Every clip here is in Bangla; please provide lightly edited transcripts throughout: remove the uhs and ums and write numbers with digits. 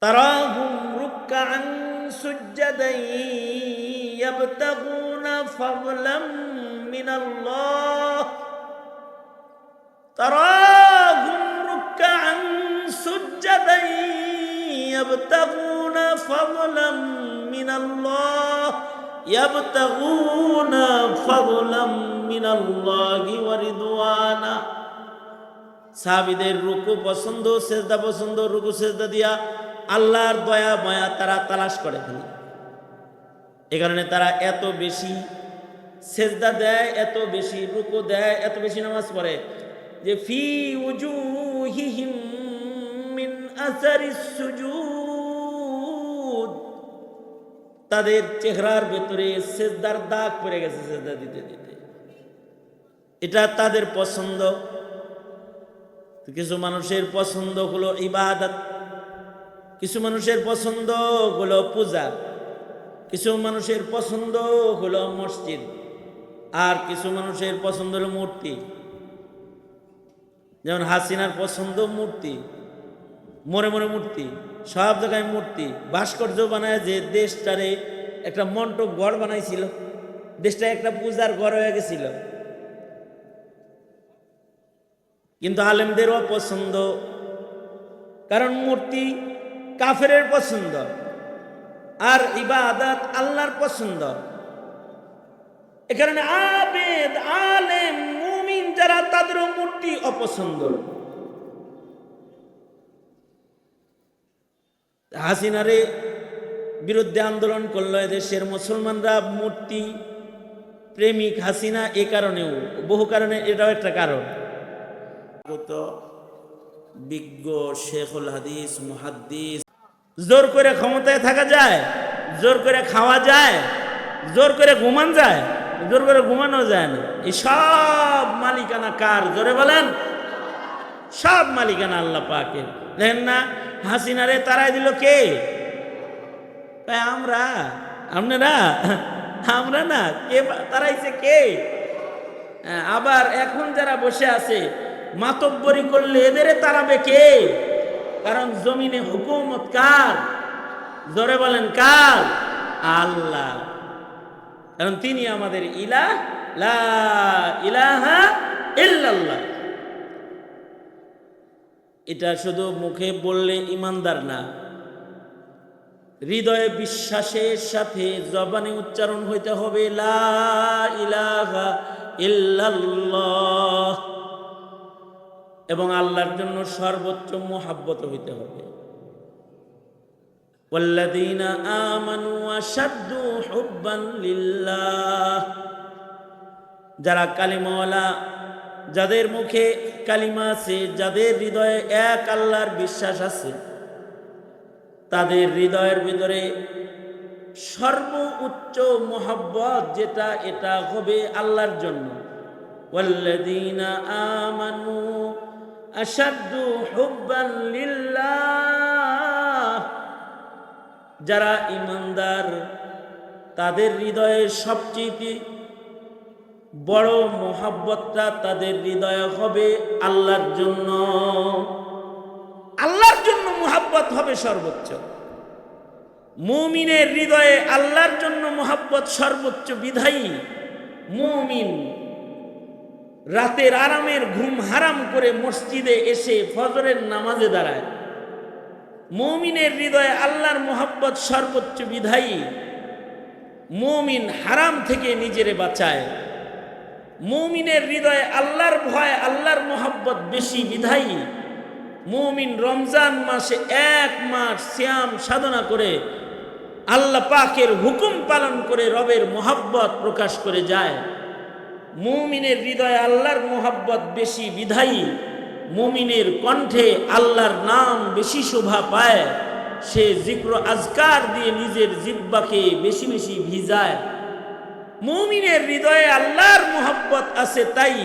তারাহুম রুকআন সুজদান ইয়াবতাগুনা ফাদলাম মিনাল্লাহ তারাহুম রুকআন সুজদান ইয়াবতাগুনা ফাদলাম মিনাল্লাহ ইয়াবতাগুনা ফাদলাম মিনাল্লাহি ওয়া রিদওয়ানা। সাহাবীদের রুকু পছন্দ, সেজদা পছন্দ, রুকু সেজদা দিয়া আল্লাহর দয়া মায়া তারা তালাশ করে ফেলে। এ কারণে তারা এত বেশি সেজদা দেয়, এত বেশি রুকু দেয়, এত বেশি নামাজ পড়ে যে ফি উজুহিহিম মিন আসারিস সুজুদ, তাদের চেহারার ভেতরে সেজদার দাগ পড়ে গেছে সেজদা দিতে দিতে। এটা তাদের পছন্দ। কিছু মানুষের পছন্দ হলো ইবাদত, কিছু মানুষের পছন্দ হলো পূজা, কিছু মানুষের পছন্দ হলো মসজিদ, আর কিছু মানুষের পছন্দ হলো মূর্তি। যেমন হাসিনার পছন্দ মূর্তি, মরে মরে মূর্তি, সব জায়গায় মূর্তি। ভাস্কর্য বানায় যে দেশটারে একটা মন্টপ ঘর বানাইছিল, দেশটা একটা পূজার ঘর হয়ে গেছিল। কিন্তু আলেমদেরও পছন্দ, কারণ মূর্তি কাফেরের পছন্দ আর ইবাদত আল্লাহর পছন্দ। এ কারণে আবেদ আলেম মুমিন যারা, তাদেরও মূর্তি অপছন্দ। হাসিনারে বিরুদ্ধে আন্দোলন করলো এদেশের মুসলমানরা, মূর্তি প্রেমিক হাসিনা। এ কারণেও, বহু কারণে এটাও একটা কারণ। বিজ্ঞ শেখুল হাদিস মুহাদ্দিস, জোর করে ক্ষমতায় থাকা যায়, জোর করে খাওয়া যায়, জোর করে ঘুমান যায়, জোর করে ঘুমানো যায় না। এই সব মালিকানা কার? জোরে বলেন। সব মালিকানা আল্লাহ পাকের। দেখেন না, হাসিনারে তারাই দিল কে? আমরা, আপনারা, আমরা না, কে তারাইছে? কে? আবার এখন যারা বসে আছে মাতব্বরি করলে এদের তারাবে কে? কারণ জমিনে হুকুমত কার? জোরে বলেন কার? আল্লাহ। কারণ তিনি আমাদের ইলাহ, লা ইলাহা ইল্লাল্লাহ। এটা শুধু মুখে বললে ইমানদার না, হৃদয়ে বিশ্বাসের সাথে জবানে উচ্চারণ হইতে হবে, লা ইলাহা ইল্লাল্লাহ। এবং আল্লাহর জন্য সর্বোচ্চ মুহাব্বত হইতে হবে। ওয়াল্লাযীনা আমানু আশাদ্দু হুব্বান লিল্লাহ। যারা কালিমাওয়ালা, যাদের মুখে কালিমা আছে, যাদের হৃদয়ে এক আল্লাহর বিশ্বাস আছে, তাদের হৃদয়ের ভিতরে সর্বোচ্চ মুহাব্বত যেটা, এটা হবে আল্লাহর জন্য। ওয়াল্লাযীনা আমানু আশাদ্দু হুব্বান লিল্লাহ। যারা ঈমানদার, তাদের হৃদয়ে সবচেয়ে বড় মুহাব্বতটা তাদের হৃদয়ে হবে আল্লাহর জন্য। আল্লাহর জন্য মুহাব্বত হবে সর্বোচ্চ। মুমিনের হৃদয়ে আল্লাহর জন্য মুহাব্বত সর্বোচ্চ বিধায়ী মুমিন রাতের আরামের ঘুম হারাম করে মসজিদে এসে ফজরের নামাজে দাঁড়ায়। মুমিনের হৃদয়ে আল্লাহর মুহাব্বত সর্বোচ্চ বিধায়ী মুমিন হারাম থেকে নিজেরে বাঁচায়। মুমিনের হৃদয়ে আল্লাহর ভয়, আল্লাহর মুহাব্বত বেশি বিধায়ী মুমিন রমজান মাসে 1 মাস সিয়াম সাধনা করে আল্লাহ পাকের হুকুম পালন করে রবের মুহাব্বত প্রকাশ করে যায়। মুমিনের হৃদয়ে আল্লাহর মুহাব্বত বেশি বিধায়ী মুমিনের কণ্ঠে আল্লাহর নাম বেশি শোভা পায়। সে জিক্র আজকার দিয়ে নিজের জিহ্বাকে বেশি বেশি ভিজায়। মুমিনের হৃদয়ে আল্লাহর মুহাব্বত আছে, তাই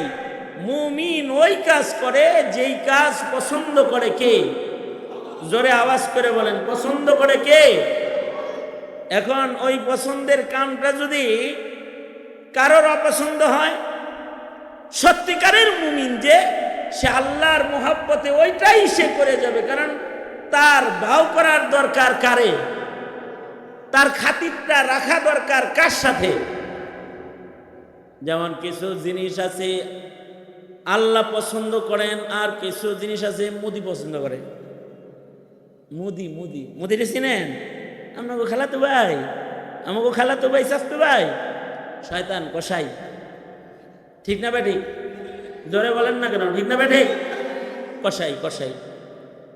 মুমিন ওই কাজ করে যেই কাজ পছন্দ করে কে? জোরে আওয়াজ করে বলেন, পছন্দ করে কে? এখন ওই পছন্দের কামটা যদি কারোর অপছন্দ হয়, সত্যিকারের মুমিন যে, সে আল্লাহর মুহাব্বতে ওইটাই সে করে যাবে। কারণ তার ভাও করার দরকার কারে, তার খাতিরটা রাখা দরকার কার সাথে। যেমন কিছু জিনিস আছে আল্লাহ পছন্দ করেন, আর কিছু জিনিস আছে মুদি পছন্দ করেন। মুদিরে চিনেন? আমাকে খালাতো ভাই, আমাকে খালাতো ভাই, চাচতো ভাই, শয়তান কসাই। ঠিক না বেঠিক? জোরে বলেন না কেন? ঠিক না বেঠিক? কসাই কসাই,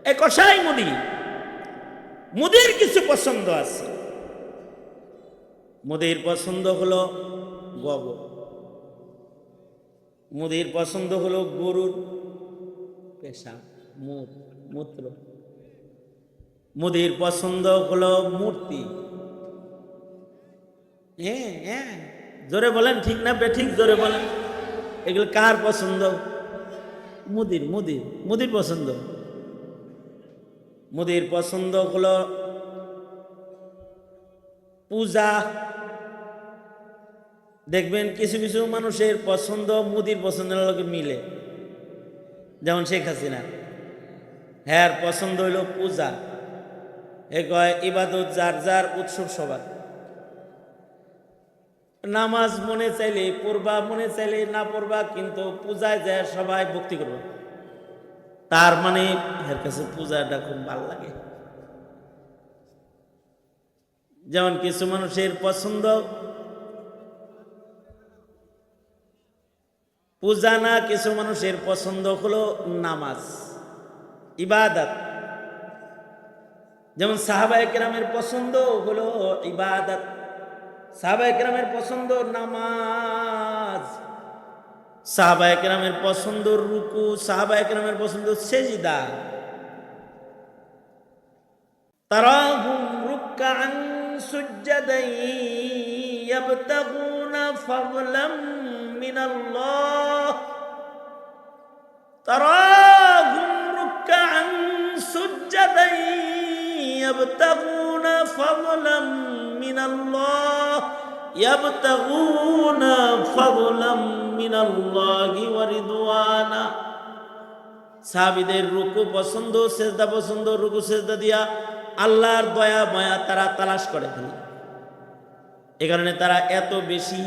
এই কসাই মুদির কিছু পছন্দ আছে। মুদির পছন্দ হলো গোবর, মুদির পছন্দ হলো গরুর পেশাব, মূত্র, মুদির পছন্দ হলো মূর্তি। হ্যাঁ, জোরে বলেন ঠিক না বেঠিক? জোরে বলেন। এগুলো কার পছন্দ? মুদির পছন্দ। মুদির পছন্দ হলো পূজা। দেখবেন কিছু কিছু মানুষের পছন্দ মুদির পছন্দের লোকে মিলে। যেমন শেখ হাসিনা, হ্যাঁ পছন্দ হইল পূজা। এ কয় ইবাদত যার যার, উৎসব সবার। নামাজ মনে চাইলে পড়বা, মনে চাইলে না পড়বা, কিন্তু পূজায় যায় সবাই ভক্তি করবে। তার মানে এর কাছে পূজাটা খুব ভালো লাগে। যেমন কিছু মানুষের পছন্দ পূজা না, কিছু মানুষের পছন্দ হলো নামাজ, ইবাদত। যেমন সাহাবায়ে কেরামের পছন্দ হলো ইবাদত, সাহাবায়ে কেরামের পছন্দ নামাজ, সাহাবায়ে কেরামের পছন্দ রুকু, সাহাবায়ে কেরামের পছন্দ সেজদা। তারাহুম রুকআন সুজদান ইয়াবতাগুনা ফাদলাম মিনাল্লাহ, তারাহুম রুকআন সুজদান ইয়াবতাগুনা ফাদলাম মিনাল্লাহ, ইয়াবতাগুনা ফাদলাম মিনাল্লাহি ওয়া রিদওয়ানা। সাহাবীদের রুকু পছন্দ, সেজদা পছন্দ, রুকু সেজদা দিয়া আল্লাহর দয়া মায়া তারা তালাশ করে ফেলে। এ কারণে তারা এত বেশি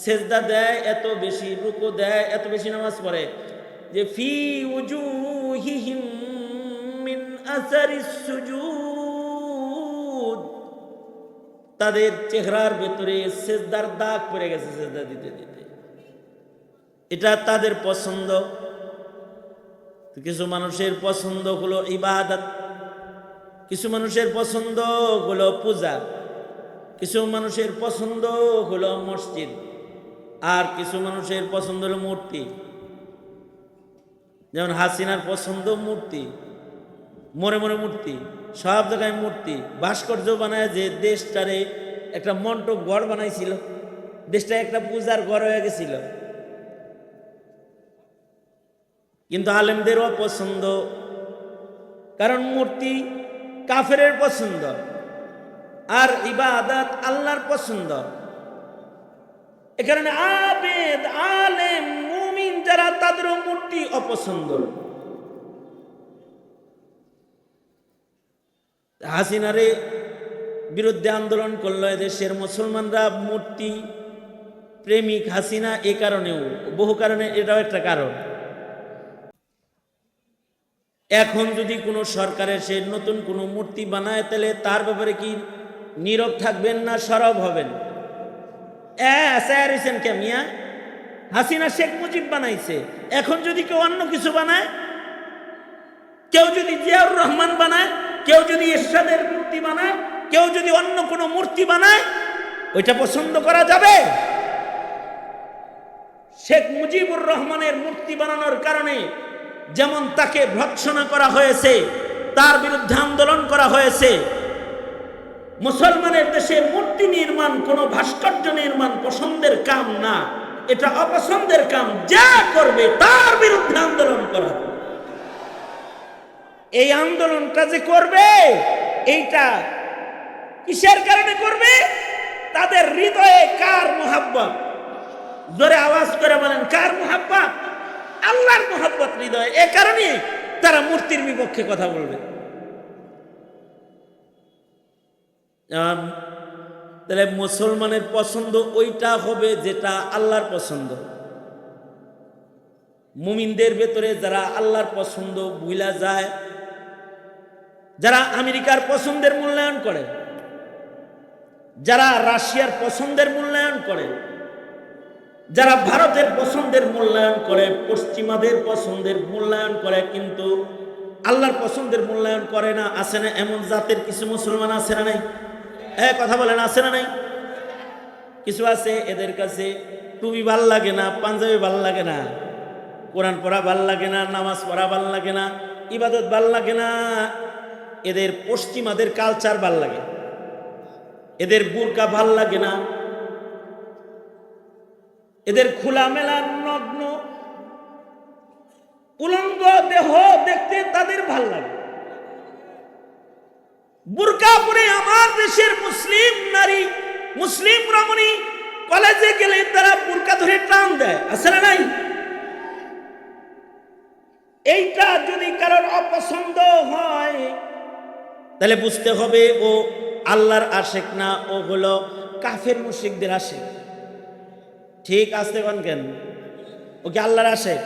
সেজদা দেয়, এত বেশি রুকু দেয়, এত বেশি নামাজ পড়ে যে ফি উজুহিহিম মিন আসারিস সুজুদ, তাদের চেহারার ভেতরে সেজদার দাগ পড়ে গেছে সেজদা দিতে দিতে। এটা তাদের পছন্দ। কিছু মানুষের পছন্দ হলো ইবাদত, কিছু মানুষের পছন্দ হলো পূজা, কিছু মানুষের পছন্দ হলো মসজিদ, আর কিছু মানুষের পছন্দ হলো মূর্তি। যেমন হাসিনার পছন্দ মূর্তি, মরে মরে মূর্তি, সব জায়গায় মূর্তি। ভাস্কর্য বানায় যে দেশটারে একটা মন্টপ ঘর বানাইছিল, দেশটা একটা পূজার ঘর হয়ে গেছিল। কিন্তু আলেমদেরও পছন্দ, কারণ মূর্তি কাফেরের পছন্দ, আর ইবাদত আল্লাহর পছন্দ। এ কারণে আবেদ, আলেম, মুমিন যারা, তাদেরও মূর্তি অপছন্দ। হাসিনারে বিরুদ্ধে আন্দোলন করলো এদেশের মুসলমানরা, মূর্তি প্রেমিক হাসিনা। এ কারণেও, বহু কারণে এটাও একটা কারণ। এখন যদি কোনো সরকারের সে নতুন কোনো মূর্তি বানায়, তাহলে তার ব্যাপারে কি নীরব থাকবেন না সরব হবেন? মিয়া, হাসিনা শেখ মুজিব বানাইছে, এখন যদি কেউ অন্য কিছু বানায়, কেউ যদি জিয়াউর রহমান বানায়, কেউ যদি এরশাদের মূর্তি বানায়, কেউ যদি অন্য কোনো মূর্তি বানায়, ওইটা পছন্দ করা যাবে? শেখ মুজিবুর রহমানের মূর্তি বানানোর কারণে যেমন তাকে ভর্ৎসনা করা হয়েছে, তার বিরুদ্ধে আন্দোলন করা হয়েছে, মুসলমানের দেশে মূর্তি নির্মাণ, কোনো ভাস্কর্য নির্মাণ পছন্দের কাম না, এটা অপছন্দের কাম। যা করবে তার বিরুদ্ধে আন্দোলন করা। এই আন্দোলনটা যে করবে, এইটা কিসের কারণে করবে? তাদের হৃদয়ে কার মুহাব্বত? জোরে আওয়াজ করে বলেন, কার মুহাব্বত? আল্লাহর মুহাব্বত হৃদয়ে। এ কারণে তারা মূর্তির বিপক্ষে কথা বলবে। তাহলে মুসলমানের পছন্দ ওইটা হবে যেটা আল্লাহর পছন্দ। মুমিনদের ভেতরে যারা আল্লাহর পছন্দ ভুলা যায়, যারা আমেরিকার পছন্দের মূল্যায়ন করে, যারা রাশিয়ার পছন্দের মূল্যায়ন করে, যারা ভারতের পছন্দের মূল্যায়ন করে, পশ্চিমাদের পছন্দের মূল্যায়ন করে, কিন্তু আল্লাহর পছন্দের মূল্যায়ন করে না, আছে না এমন জাতের কিছু মুসলমান? আছে না নাই? কথা বলেন, আছে না নাই? কিছু আছে এদের কাছে টুপি ভাল লাগে না, পাঞ্জাবি ভাল লাগে না, কোরআন পড়া ভাল লাগে না, নামাজ পড়া ভাল লাগে না, ইবাদত ভাল লাগে না, এদের পশ্চিমাদের কালচার ভাল লাগে, এদের বুরকা ভাল লাগে না, এদের খোলামেলা নগ্ন উলঙ্গ দেহ দেখতে তাদের ভাল লাগে। বুরকা পরে আমার দেশের মুসলিম নারী, মুসলিম রমণী কলেজে গেলে তারা বুরকা ধরে টান দেয়, আছে না নাই? এইটা যদি কারোর অপছন্দ হয় তাহলে বুঝতে হবে ও আল্লাহর আশেক না, ও হলো কাফের মুশরিকদের আশেক। ঠিক আছে কেন? ও কি আল্লাহর আশেক?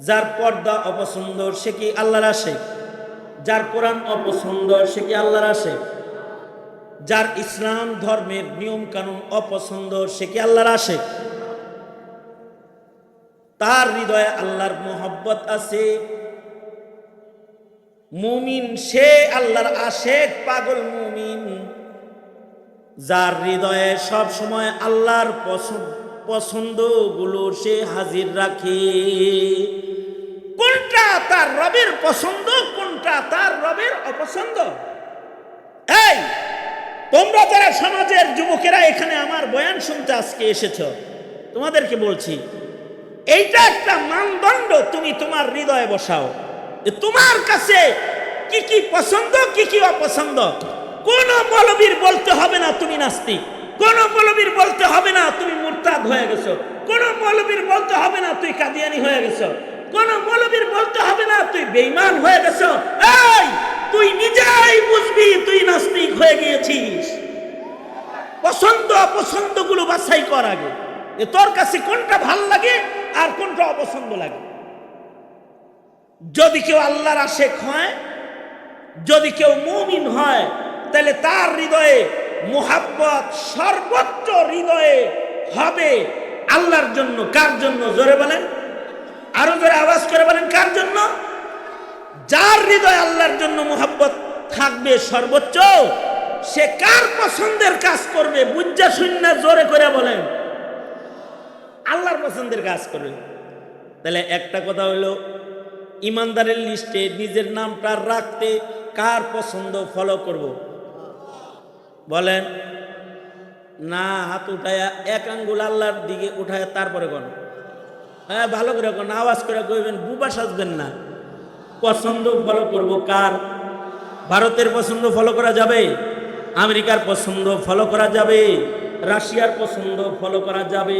যার পর্দা অপছন্দ সে কি আল্লাহর আশেক? যার কোরআন অপছন্দ সে কি আল্লাহর আশেক? যার ইসলাম ধর্মের নিয়ম কানুন অপছন্দ সে কি আল্লাহর আশেক? তার হৃদয়ে আল্লাহর মোহব্বত আছে। মুমিন সে আল্লাহর আশেক, পাগল মুমিন যার হৃদয়ে সব সময় আল্লাহর পছন্দগুলো সে হাজির রাখে। কোনটা তার রবের পছন্দ, কোনটা তার রবের অপছন্দ। এই তোমরা যারা সমাজের যুবকেরা এখানে আমার বয়ান শুনতে আজকে এসেছ, তোমাদেরকে বলছি এইটা একটা মানদণ্ড তুমি তোমার হৃদয়ে বসাও। তোমার কাছে কি কি পছন্দ, কি কি অপছন্দ। কোন মৌলবীর বলতে হবে না তুমি নাস্তিক, কোন মৌলবীর বলতে হবে না তুমি মুরতাদ হয়ে গেছো, কোন মৌলবীর বলতে হবে না তুই কাদিয়ানি হয়ে গেছো, কোন মৌলবীর বলতে হবে না তুই বেঈমান হয়ে গেছো। এই তুই নিজেই বুঝবি তুই নাস্তিক হয়ে গিয়েছিস। পছন্দ অপছন্দ গুলো বাছাই কর আগে, তোর কাছে কোনটা ভাল লাগে আর কোনটা অপছন্দ লাগে। যদি কেউ আল্লাহর আশেক হয়, যদি কেউ মুমিন হয়, তাহলে তার হৃদয়ে মুহাব্বত সর্বোচ্চ হৃদয়ে হবে আল্লাহর জন্য। কার জন্য? জোরে বলেন, আরো জোরে আওয়াজ করে বলেন, কার জন্য? যার হৃদয়ে আল্লাহর জন্য মুহাব্বত থাকবে সর্বোচ্চ, সে কার পছন্দের কাজ করবে? বুঝা শূন্য জোরে করে বলেন, আল্লাহর পছন্দের কাজ করবে। তাহলে একটা কথা হলো, ইমানদারের লিস্টে নিজের নামটা রাখতে কার পছন্দ ফলো করব? বলেন না। হাত উঠায়া এক আঙ্গুল আল্লাহর দিকে উঠায় তারপরে কোন, হ্যাঁ ভালো করে কোন, আওয়াজ করে কইবেন, বুবা সাজবেন না। পছন্দ ফলো করব কার? ভারতের পছন্দ ফলো করা যাবে, আমেরিকার পছন্দ ফলো করা যাবে, রাশিয়ার পছন্দ ফলো করা যাবে।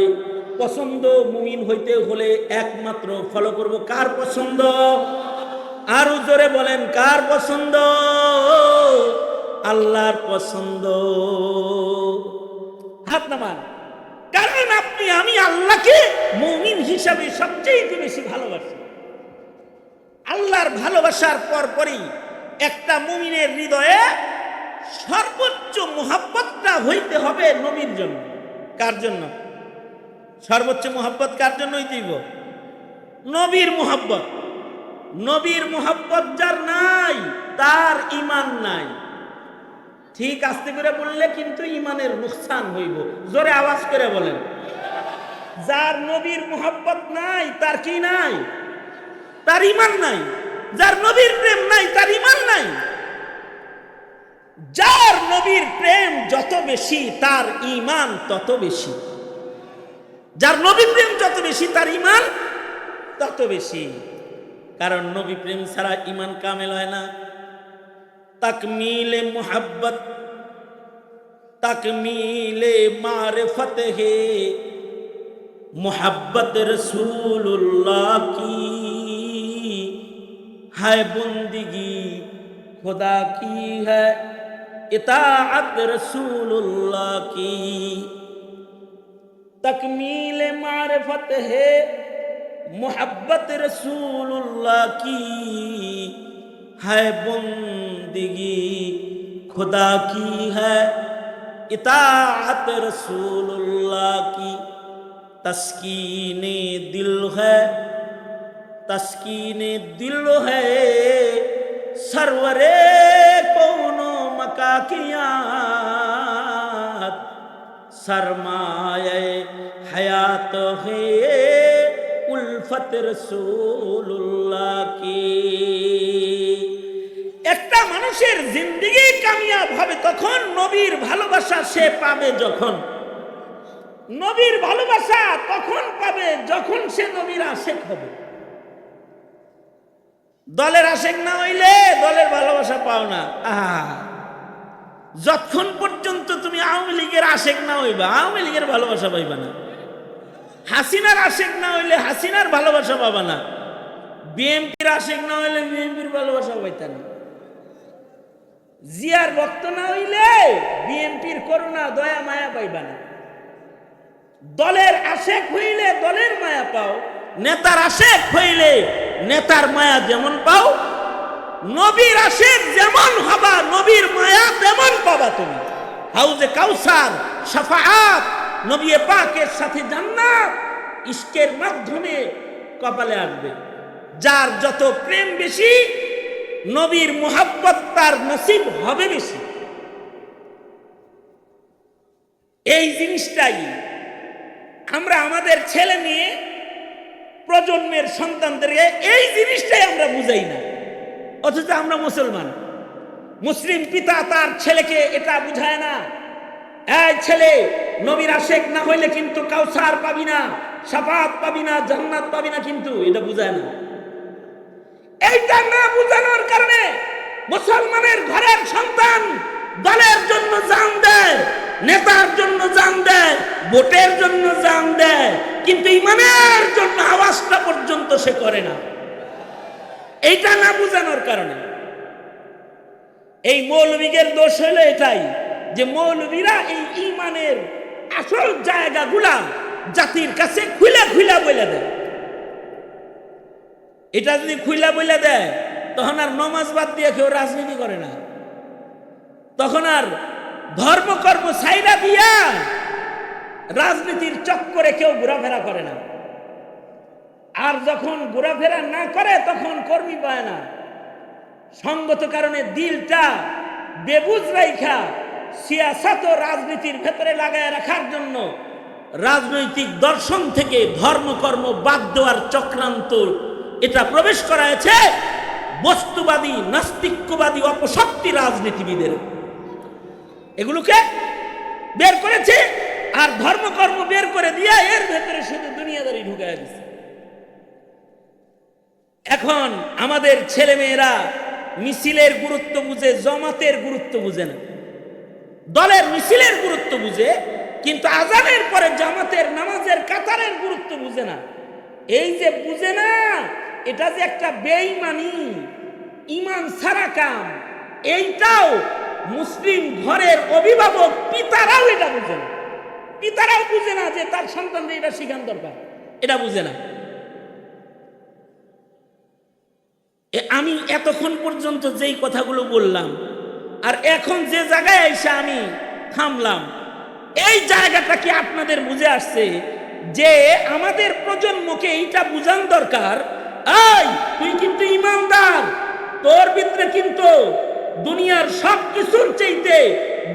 পছন্দ মুমিন হইতে হলে একমাত্র ফলো করব কার পছন্দ? আরো জোরে বলেন, কার পছন্দ? আল্লাহর পছন্দ। হাত নামান। কারণ আপনি আমি আল্লাহকে মুমিন হিসাবে সবচেয়ে বেশি ভালোবাসি। আল্লাহর ভালোবাসার পরপরই একটা মুমিনের হৃদয়ে সর্বোচ্চ মুহাব্বতটা হইতে হবে নবীর জন্য। কার জন্য সর্বোচ্চ মুহাব্বত? কার জন্য হইতে হইব? নবীর মুহাব্বত। নবীর মুহাব্বত যার নাই তার ঈমান নাই। ঠিক আস্তে করে বললে কিন্তু ঈমানের নুকসান হইব। জোরে আওয়াজ করে বলেন, যার নবীর মুহাব্বত নাই তার কি নাই? তার ঈমান নাই। যার নবীর প্রেম নাই তার ঈমান নাই। যার নবীর প্রেম যত বেশি তার ঈমান তত বেশি। যার নবী প্রেম যত বেশি তার ঈমান তত বেশি। কারণ নবী প্রেম ছাড়া ঈমান কামেল হয় না। তাকমিলে মুহাব্বত, তাকমিলে মারিফত হে মুহাব্বত রসূলুল্লাহ की है बंदगी खुदा की है इताअत रसूलुल्लाह की तकमील मारिफत है, मोहब्बत रसूलुल्लाह की है, बंदगी खुदा की है, इताअत रसूलुल्लाह की तस्कीने दिल है, तस्कीने दिल है, सरवरे कौनो मकाकियात, सरमाए हयात है उल्फत रसूलुल्लाह की। একটা মানুষের জিন্দেগি কামিয়াব হবে তখন নবীর ভালোবাসা সে পাবে যখন, নবীর ভালোবাসা তখন পাবে যখন সে নবীর আশেক হবে। দলের আশেক না হইলে দলের ভালোবাসা পাও না। যতক্ষণ পর্যন্ত তুমি আওয়ামী লীগের আশেক না হইবা আওয়ামী লীগের ভালোবাসা পাইবা না, হাসিনার আশেক না হইলে হাসিনার ভালোবাসা পাবা না, বিএনপির আশেক না হইলে বিএনপির ভালোবাসা পাইতা না, জিয়ার ভক্ত না হইলে বিএনপির করুণা দয়া মায়া পাইবা না। দলের আশেক হইলে দলের মায়া পাও, নেতার আশেক হইলে নেতার মায়া যেমন পাও, নবীর আশেক যেমন হবা নবীর মায়া তেমন পাবা তুমি। হাউজে কাউসার, শাফাআত, নবী পাকের সাথে জান্নাত ইশকের মাধ্যমে কপালে আসবে। যার যত প্রেম বেশি নবীর মুহাব্বত তার নসিব হবে বেশি। এই জিনিসটাই আমরা আমাদের ছেলে মেয়ে প্রজন্মের সন্তানদেরকে এই জিনিসটাই আমরা বুঝাই না, অথচ আমরা মুসলমান। মুসলিম পিতা তার ছেলেকে এটা বুঝায় না, এই ছেলে নবীর আশেক না হইলে কিন্তু কাউসার পাবি না, শাফাআত পাবি না, জান্নাত পাবি না, কিন্তু এটা বুঝায় না। এইটা না বুঝানোর কারণে মুসলমানের ঘরের সন্তান দলের জন্য জান দেয়, নেতার জন্য জান দেয়, ভোটের জন্য জান দেয়, কিন্তু ইমানের জন্য আওয়াজটা পর্যন্ত সে করে না। এইটা না বুঝানোর কারণে এই মৌলবীদের দোষ হলো এটাই যে মৌলবীরা এই ইমানের আসল জায়গাগুলা জাতির কাছে খুলে খুলে বলে দেয়। এটা যদি খুলে বলে দেয় তখন আর নমাজ বাদ দিয়ে কেউ রাজনীতি করে না, তখন আর ধর্মকর্ম ছাইরা দিয়া রাজনীতির চক্করে কেউ ঘোরাফেরা করে না। আর যখন ঘোরাফেরা না করে তখন কর্মী পায় না। সঙ্গত কারণে দিলটা বেবুজ রাইখা সিয়াসত ও রাজনীতির ভেতরে লাগায় রাখার জন্য রাজনৈতিক দর্শন থেকে ধর্মকর্ম বাদ দেওয়ার চক্রান্ত এটা প্রবেশ করাছে বস্তুবাদী নাস্তিক্যবাদী অপশক্তি রাজনীতিবিদের। এগুলোকে বের করেছে আর ধর্মকর্ম বের করে দিয়ে এর ভেতরে শুধু দুনিয়াদারি ঢুকায় দিচ্ছে। এখন আমাদের ছেলেমেয়েরা মিছিলের গুরুত্ব বুঝে, জমাতের গুরুত্ব বুঝে না। দলের মিছিলের গুরুত্ব বুঝে, কিন্তু আজানের পরে জামাতের নামাজের কাতারের গুরুত্ব বুঝে না। এই যে বুঝে না, এটা যে একটা বেঈমানি, ঈমান ছাড়া কাম, এইটাও মুসলিম ঘরের অভিভাবক পিতারাও এটা বুঝে না। পিতারাও বুঝে না যে তার সন্তানদের এটা শিখান দরকার, এটা বুঝে না। আমি এতক্ষণ পর্যন্ত যেই কথাগুলো বললাম আর এখন যে জায়গায় এসে আমি থামলাম, এই জায়গাটা কি আপনাদের বুঝে আসছে যে আমাদের প্রজন্মকে এইটা বুঝান দরকার, এই তুই কিন্তু ইমানদার, তোর ভিতরে কিন্তু দুনিয়ার সব কিছুর চাইতে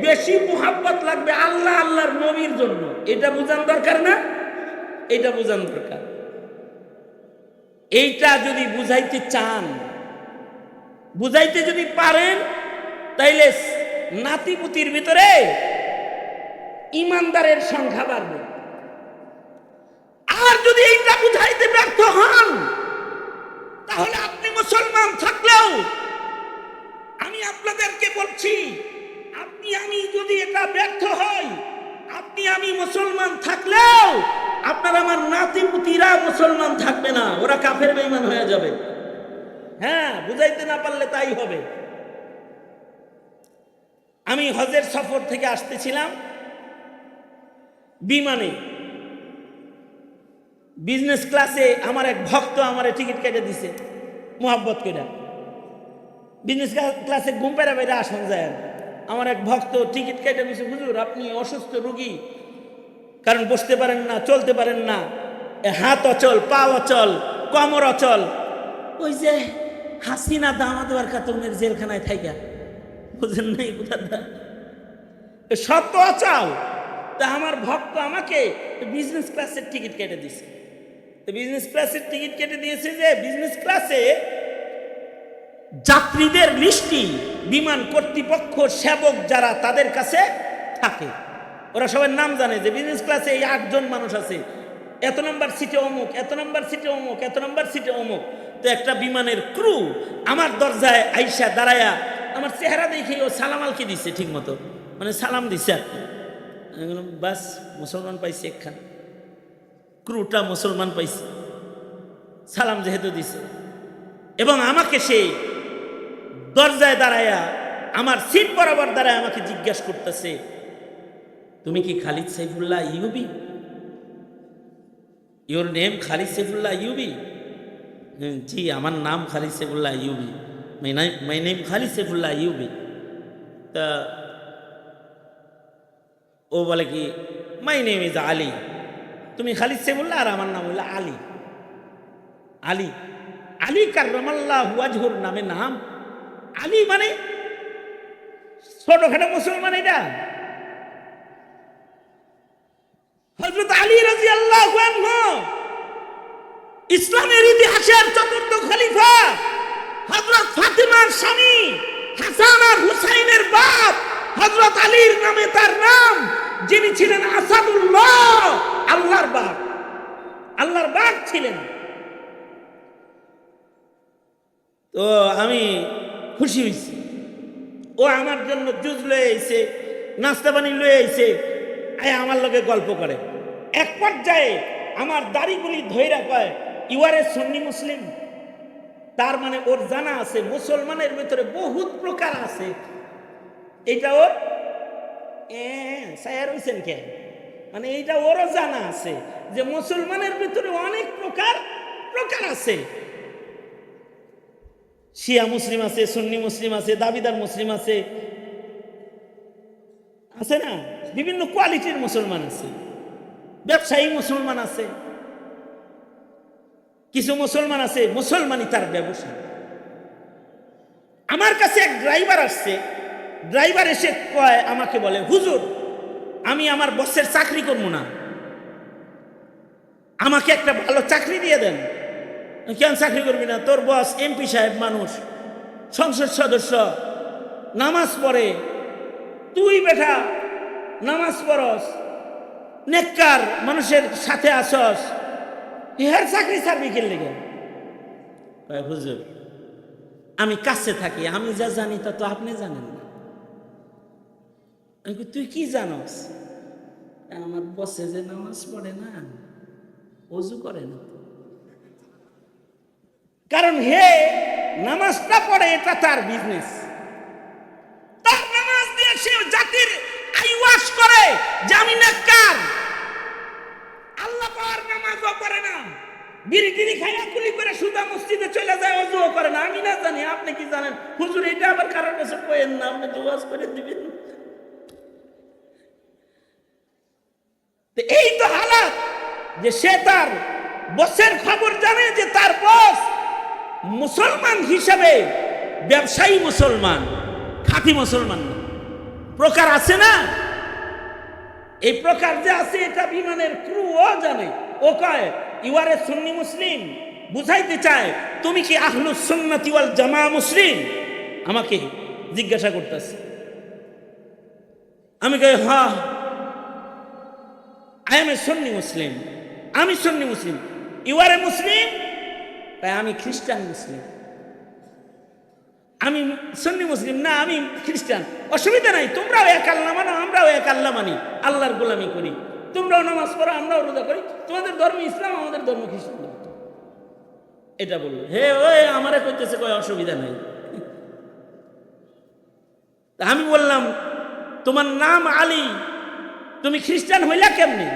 বেশি মুহাব্বত লাগবে আল্লাহ আল্লাহর নবীর জন্য। এটা বুঝান দরকার না? এটা বুঝান দরকার। এইটা যদি বুঝাইতে চান, বুঝাইতে যদি পারেন, তাইলে নাতিপুতির ভিতরে ইমানদারের সংখ্যা বাড়বে। আর যদি এইটা বুঝাইতে ব্যর্থ হন, তাহলে আপনি মুসলমান থাকলেও আমি আপনাদেরকে বলছি, আপনি আমি যদি এটা ব্যর্থ হই, আপনি আমি মুসলমান থাকলেও আপনার আমার নাতিপুতিরা মুসলমান থাকবে না, ওরা কাফের বেঈমান হয়ে যাবে। হ্যাঁ, বুঝাইতে না পারলে তাই হবে। আমি হজের সফর থেকে আসতেছিলাম বিমানে, বিজনেস ক্লাসে আমার এক ভক্ত আমার টিকিট কেটে দিছে মোহাব্বত করে। বিজনেস ক্লাসে ঘুম পেরা বেড়ে আসন যায়। আমার এক ভক্ত টিকিট কেটে দিছে, হুজুর আপনি অসুস্থ রোগী, কারণ বসতে পারেন না, চলতে পারেন না, হাত অচল, পা অচল, কোমর অচল। ওই যে হাসিনা দামাদোয়ার খাতুনের জেলখানায় থাইকা, বুঝেন নাই কোথা সব তো অচল। তা আমার ভক্ত আমাকে বিজনেস ক্লাসের টিকিট কেটে দিছে। বিজনেস ক্লাসের টিকিট কেটে দিয়েছে যে বিজনেস ক্লাসে যাত্রীদের লিস্টি বিমান কর্তৃপক্ষ সেবক যারা তাদের কাছে থাকে, ওরা সবাই নাম জানে যে বিজনেস ক্লাসে এই 8 জন মানুষ আছে, এত নম্বর সিটে অমুক, এত নম্বর সিটে অমুক, এত নম্বর সিটে অমুক। তো একটা বিমানের ক্রু আমার দরজায় আইসা দাঁড়ায়া আমার চেহারা দেখে ও সালাম আলকি দিচ্ছে, ঠিক মতো মানে সালাম দিচ্ছে। আমি বললাম বাস মুসলমান পাইছি একখান, ক্রুটা মুসলমান পাইছি, সালাম যেহেতু দিছে। এবং আমাকে সে দরজায় দাঁড়ায়া আমার সিট বরাবর দাঁড়ায় আমাকে জিজ্ঞাসা করতেছে, তুমি কি খালিদ সাইফুল্লাহ আইয়ুবী? Your name Khalid Saifullah Ayubi? জি আমার নাম খালিদ সাইফুল্লাহ আইয়ুবী, মাই নেম খালিদ সাইফুল্লাহ আইয়ুবী। তা ও বলে কি মাই নেম ইজ আলী। তুমি খালিদ সাইফুল্লাহ আর আমার নাম হলো আলী। আলী, আলী কাররামাল্লাহু ওয়াজহুর নামে নাম আলী, মানে ছোটখাটো মুসলমান। এটা হযরত আলী রাদিয়াল্লাহু আনহু ইসলামের ইতিহাসের চতুর্থ খলিফা, হযরত ফাতিমার স্বামী, হাসান আর হুসাইনের বাপ, হযরত আলীর নামে তার নাম, যিনি ছিলেন আসাদুল্লাহ, আল্লাহর বাগ, আল্লাহর বাগ ছিলেন। তো আমি খুশি হয়েছি, ও আমার জন্য জুস লয়ে আইছে, নাস্তা পানি লয়ে আইছে, আমার লগে গল্প করে। এক পর্যায়ে আমার দাড়িগুলি ধইরা কয়, ইউ আর এ সুন্নি মুসলিম। তার মানে ওর জানা আছে মুসলমানের ভিতরে বহুত প্রকার আছে। এইটা ওর সায়ার হইছেন কে, মানে এইটা ওরও জানা আছে যে মুসলমানের ভিতরে অনেক প্রকার আছে। শিয়া মুসলিম আছে, সুন্নি মুসলিম আছে, দাবিদার মুসলিম আছে, আছে না, বিভিন্ন কোয়ালিটির মুসলমান আছে, ব্যবসায়ী মুসলমান আছে, কিছু মুসলমান আছে মুসলমানই তার ব্যবসা। আমার কাছে এক ড্রাইভার আসছে, ড্রাইভার এসে কয়, আমাকে বলে হুজুর আমি আমার বসের চাকরি করবো না, আমাকে একটা ভালো চাকরি দিয়ে দেন। কেন চাকরি করবি না? তোর বস এমপি সাহেব মানুষ, সংসদ সদস্য, নামাজ পড়ে, তুই বেটা নামাজ পড়স, নেককার মানুষের সাথে আসস, ইহার চাকরি ছাড়বি কে লেগে? হুজুর আমি কাছে থাকি, আমি যা জানি তা তো আপনি জানেন না। তুই কি জানস? আমার বসে যে নামাজ পড়ে না, ওযু করে না, কারণ হে নামাজটা পড়ে, এটা তার বিজনেস, তার নামাজ দিয়ে সে জাতির আইওয়াশ করে যে আমি নেককার। আল্লাহ পাওয়ার নামাজও পড়ে না, বিড়ি টিড়ি খাইয়া কুলি করে সুদা মসজিদে চলে যায়, ওযুও করে না। আমি না জানি, আপনি কি জানেন? হুজুর এটা আবার কারোর কাছে কইেন না, আপনি ওয়াজ করে দিবেন। এই তো হালাত যে সে তার বসের খবর জানে যে তার বস মুসলমান হিসাবে ব্যবসায়ী মুসলমান, খাঁটি মুসলমান না। প্রকার আছে না, এই প্রকার যে আছে এটা বিমানের ক্রু ও জানে। ও কয় ইউ আর এ সুন্নি মুসলিম, বুঝাইতে চায় তুমি কি আহলুস সুন্নাতি ওয়াল জামা মুসলিম। আমাকে জিজ্ঞাসা করতেছে, আমি কই হ্যাঁ আই এম এ সুন্নি মুসলিম, আমি সুন্নি মুসলিম। ইউ আর এ মুসলিম? তাই আমি খ্রিস্টান মুসলিম। আমি সুন্নি মুসলিম না, আমি খ্রিস্টান। অসুবিধা নাই, তোমরাও এক আল্লাহ মানো, আমরাও এক আল্লাহ মানি, আল্লাহর গোলামি করি, তোমরাও নামাজ পড়ো, আমরাও রোজা করি, তোমাদের ধর্ম ইসলাম, আমাদের ধর্ম খ্রিস্টান। এটা বললো। হে ওই আমারে কইতেছে, কয় অসুবিধা নাই। আমি বললাম তোমার নাম আলী, তুমি খ্রিস্টান হইলা কেমনি?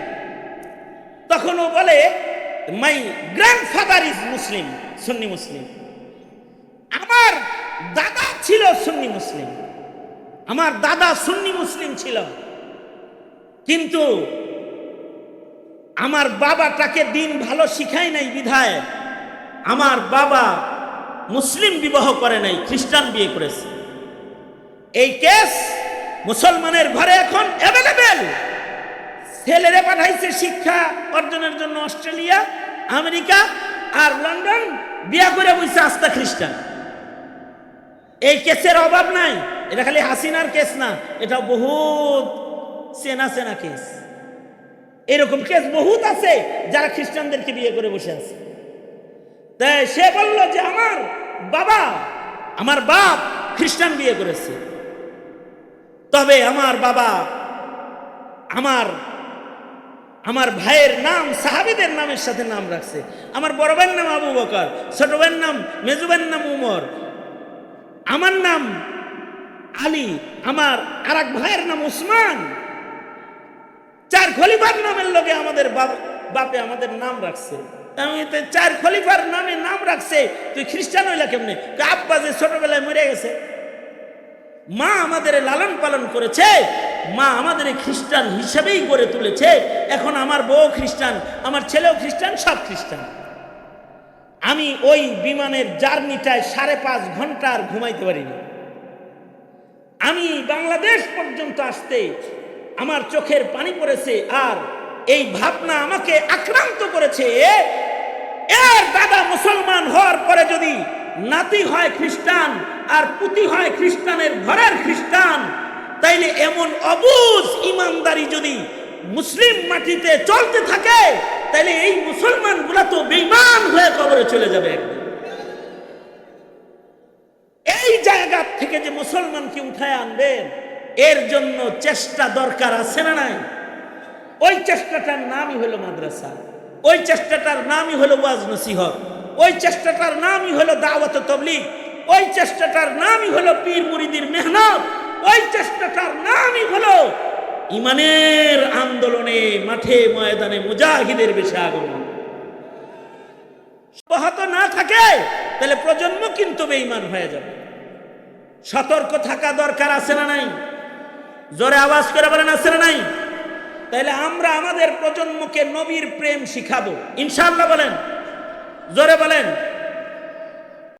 তখন ও বলে, মাই গ্র্যান্ডফাদার ইজ মুসলিম, সুন্নি মুসলিম। আমার দাদা ছিল সুন্নি মুসলিম, আমার দাদা সুন্নি মুসলিম ছিল, কিন্তু আমার বাবাটাকে দিন ভালো শিখায় নাই বিধায় আমার বাবা মুসলিম বিবাহ করে নাই, খ্রিস্টান বিয়ে করেছে। এই কেস মুসলমানের ঘরে এখন অ্যাভেলেবেল। ছেলেরে পাঠাইছে শিক্ষা অর্জনের জন্য অস্ট্রেলিয়া, আমেরিকা আর লন্ডন, বিয়া করে বইছে আস্থা খ্রিস্টান। এই কেসের অভাব নাই। এটা খালি হাসিনার কেস না, এটা বহুত চেনা চেনা কেস। এরকম কেস বহুত আছে যারা খ্রিস্টানদেরকে বিয়ে করে বসে আছে। তাই সে বলল যে আমার বাপ খ্রিস্টান বিয়ে করেছে, তবে আমার বাবা আমার ভাইয়ের নাম সাহাবীদের নামের সাথে নাম রাখছে। আমার বড় ভাইয়ের নাম আবু বকর, ছোট ভাইয়ের নাম, মেজো ভাইয়ের নাম উমর, আমার নাম আলী, আমার আর এক ভাইয়ের নাম উসমান। 4 খলিফার নামের লগে আমাদের বাপে আমাদের নাম রাখছে। আমি 4 খলিফার নামে নাম রাখছে, তুই খ্রিস্টান হইলা কেমনে? আব্বা যে ছোটবেলায় মরে গেছে, মা আমাদের লালন পালন করেছে, মা আমাদের খ্রিস্টান হিসেবেই গড়ে তুলেছে। এখন আমার বউ খ্রিস্টান, আমার ছেলেও খ্রিস্টান, সব খ্রিস্টান। আমি ওই বিমানের জার্নিটায় 5.5 ঘন্টা আর ঘুমাইতে পারিনি। আমি বাংলাদেশ পর্যন্ত আসতে আমার চোখের পানি পড়েছে, আর এই ভাবনা আমাকে আক্রান্ত করেছে, এর দাদা মুসলমান হওয়ার পরে যদি নাতি হয় খ্রিস্টান আর পুতি হয় খ্রিস্টানের ঘরের খ্রিস্টান, তাইলে এমন অবুঝ ইমানদারি যদি মুসলিম মাটিতে চলতে থাকে, তাইলে এই মুসলমানগুলা তো বেঈমান হয়ে কবরে চলে যাবে একদিন। এই জায়গা থেকে যে মুসলমানকে উঠায় আনবেন, এর জন্য চেষ্টা দরকার আছে না নাই? ওই চেষ্টাটার নামই হলো মাদ্রাসা, ওই চেষ্টাটার নামই হলো ওয়াজ নসিহত, ওই চেষ্টাটার নামই হলো দাওয়াত তাবলীগ, ওই চেষ্টাটার নামই হলো পীর মুরিদির মেহনত, ওই চেষ্টাটার নামই হলো ইমানের আন্দোলনে মাঠে ময়দানে মুজাহিদের বেশি আগমন। অব্যাহত না থাকে তাহলে প্রজন্ম কিন্তু বেঈমান হয়ে যাবে। সতর্ক থাকা দরকার আছে না নাই? জোরে আওয়াজ করে বলেন আছে না নাই? তাহলে আমরা আমাদের প্রজন্মকে নবীর প্রেম শিখাবো ইনশাআল্লাহ। বলেন, জোরে বলেন।